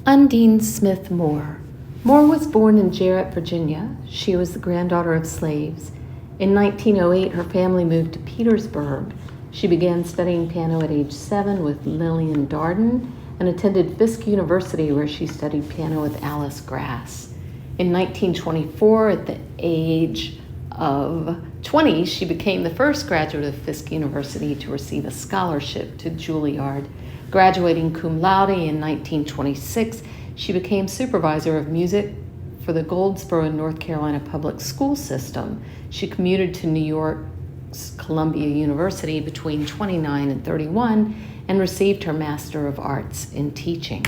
Undine Smith Moore. Moore was born in Jarrett, Virginia. She was the granddaughter of slaves. In 1908, her family moved to Petersburg. She began studying piano at age 7 with Lillian Darden and attended Fisk University, where she studied piano with Alice Grass. In 1924, at the age of 20, she became the first graduate of Fisk University to receive a scholarship to Juilliard. Graduating cum laude in 1926, she became supervisor of music for the Goldsboro, North Carolina public school system. She commuted to New York's Columbia University between 29 and 31 and received her Master of Arts in Teaching.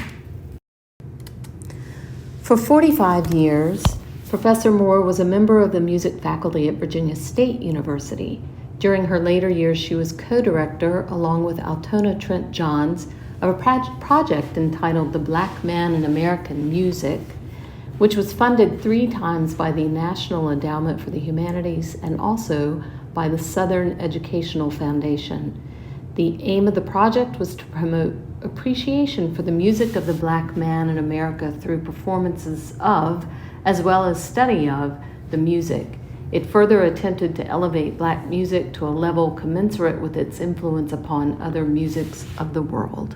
For 45 years, Professor Moore was a member of the music faculty at Virginia State University. During her later years, she was co-director, along with Altona Trent Johns, of a project entitled The Black Man in American Music, which was funded 3 times by the National Endowment for the Humanities and also by the Southern Educational Foundation. The aim of the project was to promote appreciation for the music of the Black man in America through performances of, as well as study of, the music. It further attempted to elevate Black music to a level commensurate with its influence upon other musics of the world.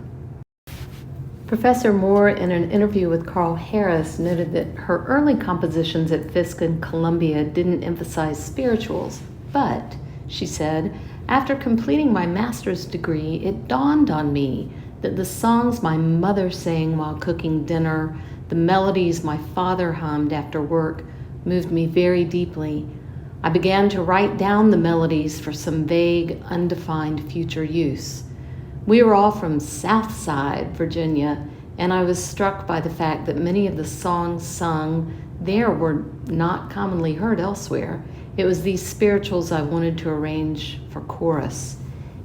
Professor Moore, in an interview with Carl Harris, noted that her early compositions at Fisk and Columbia didn't emphasize spirituals, but, she said, after completing my master's degree, it dawned on me that the songs my mother sang while cooking dinner, the melodies my father hummed after work, moved me very deeply. I began to write down the melodies for some vague, undefined future use. We were all from Southside, Virginia, and I was struck by the fact that many of the songs sung there were not commonly heard elsewhere. It was these spirituals I wanted to arrange for chorus.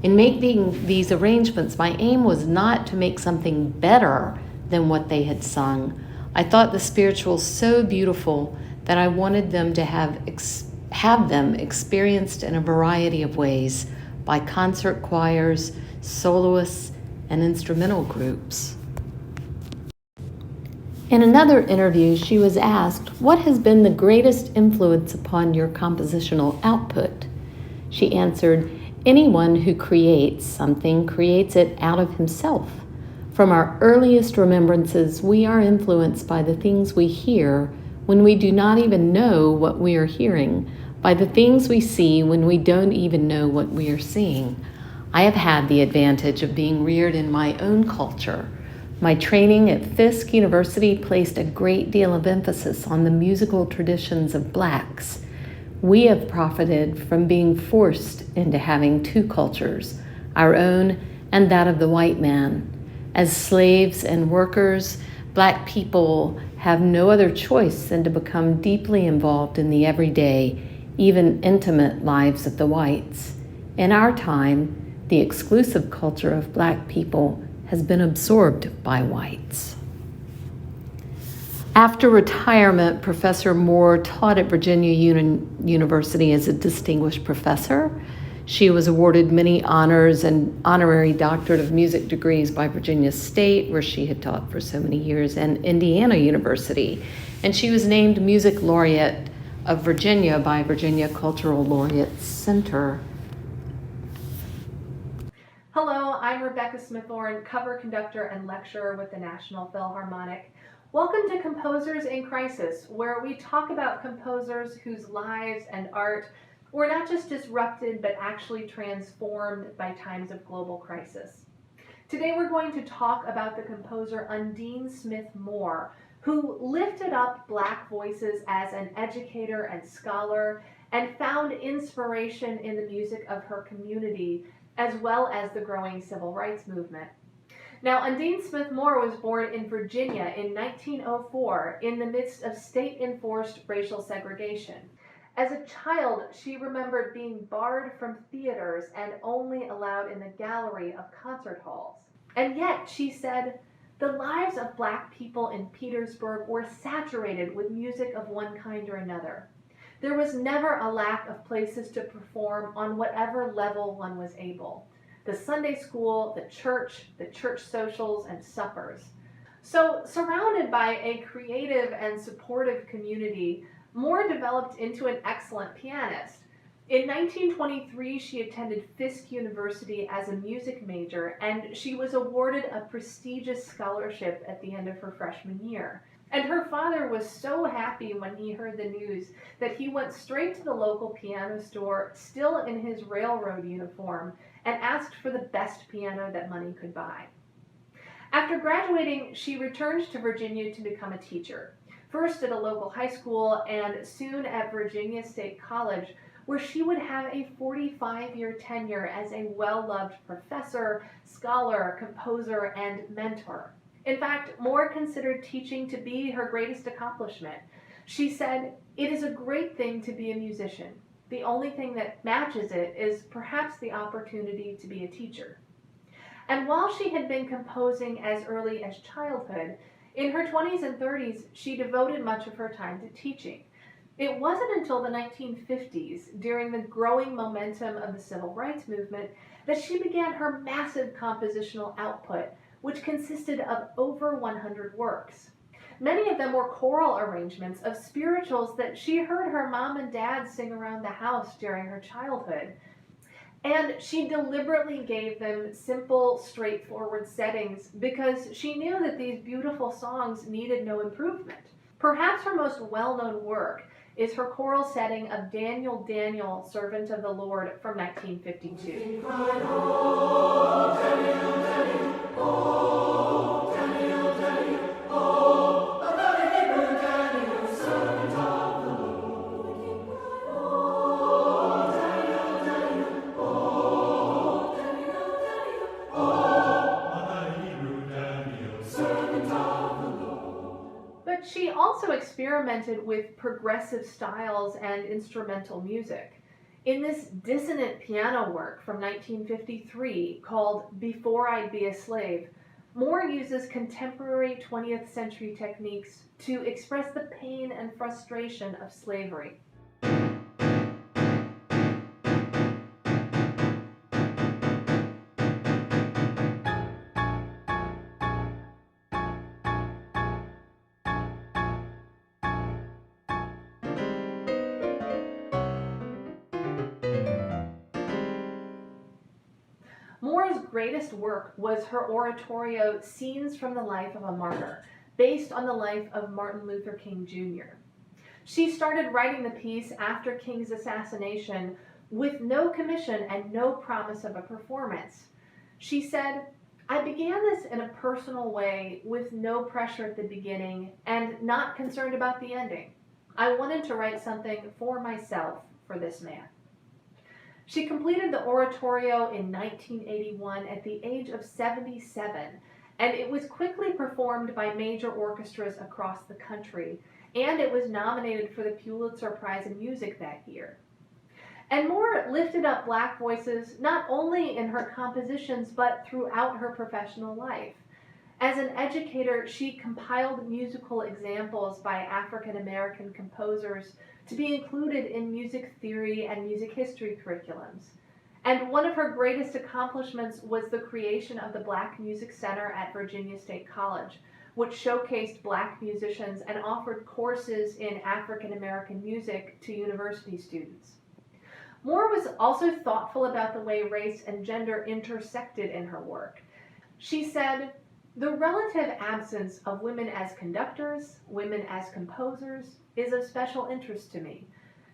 In making these arrangements, my aim was not to make something better than what they had sung. I thought the spirituals so beautiful that I wanted them to have them experienced in a variety of ways by concert choirs, soloists, and instrumental groups. In another interview, she was asked, "What has been the greatest influence upon your compositional output?" She answered, "Anyone who creates something creates it out of himself. From our earliest remembrances, we are influenced by the things we hear when we do not even know what we are hearing, by the things we see when we don't even know what we are seeing. I have had the advantage of being reared in my own culture. My training at Fisk University placed a great deal of emphasis on the musical traditions of Blacks. We have profited from being forced into having 2 cultures, our own and that of the white man. As slaves and workers, Black people have no other choice than to become deeply involved in the everyday, even intimate lives of the whites. In our time, the exclusive culture of Black people has been absorbed by whites." After retirement, Professor Moore taught at Virginia University as a distinguished professor. She was awarded many honors and honorary doctorate of music degrees by Virginia State, where she had taught for so many years, and Indiana University. And she was named Music Laureate of Virginia by Virginia Cultural Laureate Center. Hello, I'm Rebecca Smithorn, cover conductor and lecturer with the National Philharmonic. Welcome to Composers in Crisis, where we talk about composers whose lives and art were not just disrupted, but actually transformed by times of global crisis. Today we're going to talk about the composer Undine Smith Moore, who lifted up Black voices as an educator and scholar and found inspiration in the music of her community, as well as the growing civil rights movement. Now, Undine Smith Moore was born in Virginia in 1904 in the midst of state-enforced racial segregation. As a child, she remembered being barred from theaters and only allowed in the gallery of concert halls. And yet, she said, the lives of Black people in Petersburg were saturated with music of one kind or another. There was never a lack of places to perform on whatever level one was able. The Sunday school, the church socials, and suppers. So, surrounded by a creative and supportive community, Moore developed into an excellent pianist. In 1923, she attended Fisk University as a music major, and she was awarded a prestigious scholarship at the end of her freshman year. And her father was so happy when he heard the news that he went straight to the local piano store, still in his railroad uniform, and asked for the best piano that money could buy. After graduating, she returned to Virginia to become a teacher, first at a local high school and soon at Virginia State College, where she would have a 45-year tenure as a well-loved professor, scholar, composer, and mentor. In fact, Moore considered teaching to be her greatest accomplishment. She said, "It is a great thing to be a musician. The only thing that matches it is perhaps the opportunity to be a teacher." And while she had been composing as early as childhood, in her 20s and 30s, she devoted much of her time to teaching. It wasn't until the 1950s, during the growing momentum of the civil rights movement, that she began her massive compositional output, which consisted of over 100 works. Many of them were choral arrangements of spirituals that she heard her mom and dad sing around the house during her childhood. And she deliberately gave them simple, straightforward settings because she knew that these beautiful songs needed no improvement. Perhaps her most well-known work is her choral setting of Daniel, Daniel, Servant of the Lord from 1952. But she also experimented with progressive styles and instrumental music. In this dissonant piano work from 1953 called Before I'd Be a Slave, Moore uses contemporary 20th century techniques to express the pain and frustration of slavery. Moore's greatest work was her oratorio Scenes from the Life of a Martyr, based on the life of Martin Luther King Jr. She started writing the piece after King's assassination with no commission and no promise of a performance. She said, "I began this in a personal way with no pressure at the beginning and not concerned about the ending. I wanted to write something for myself for this man." She completed the oratorio in 1981 at the age of 77, and it was quickly performed by major orchestras across the country, and it was nominated for the Pulitzer Prize in Music that year. And Moore lifted up Black voices not only in her compositions but throughout her professional life. As an educator, she compiled musical examples by African American composers to be included in music theory and music history curriculums. And one of her greatest accomplishments was the creation of the Black Music Center at Virginia State College, which showcased Black musicians and offered courses in African American music to university students. Moore was also thoughtful about the way race and gender intersected in her work. She said, "The relative absence of women as conductors, women as composers, is of special interest to me.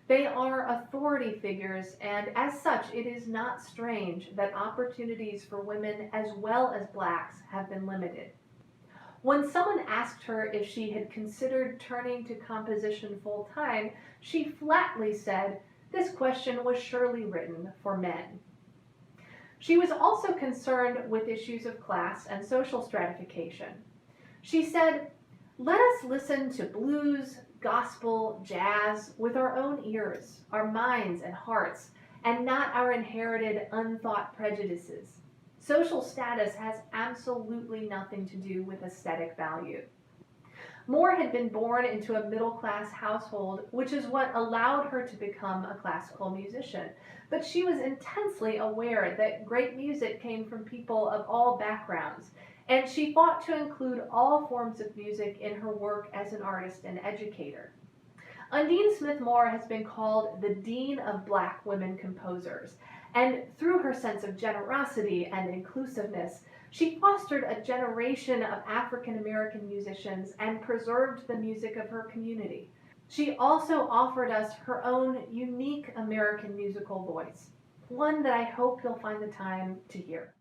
They are authority figures, and as such, it is not strange that opportunities for women as well as Blacks have been limited." When someone asked her if she had considered turning to composition full-time, she flatly said, "This question was surely written for men." She was also concerned with issues of class and social stratification. She said, "Let us listen to blues, gospel, jazz with our own ears, our minds and hearts, and not our inherited, unthought prejudices. Social status has absolutely nothing to do with aesthetic value." Moore had been born into a middle-class household, which is what allowed her to become a classical musician. But she was intensely aware that great music came from people of all backgrounds, and she fought to include all forms of music in her work as an artist and educator. Undine Smith Moore has been called the Dean of Black women composers, and through her sense of generosity and inclusiveness, she fostered a generation of African American musicians and preserved the music of her community. She also offered us her own unique American musical voice, one that I hope you'll find the time to hear.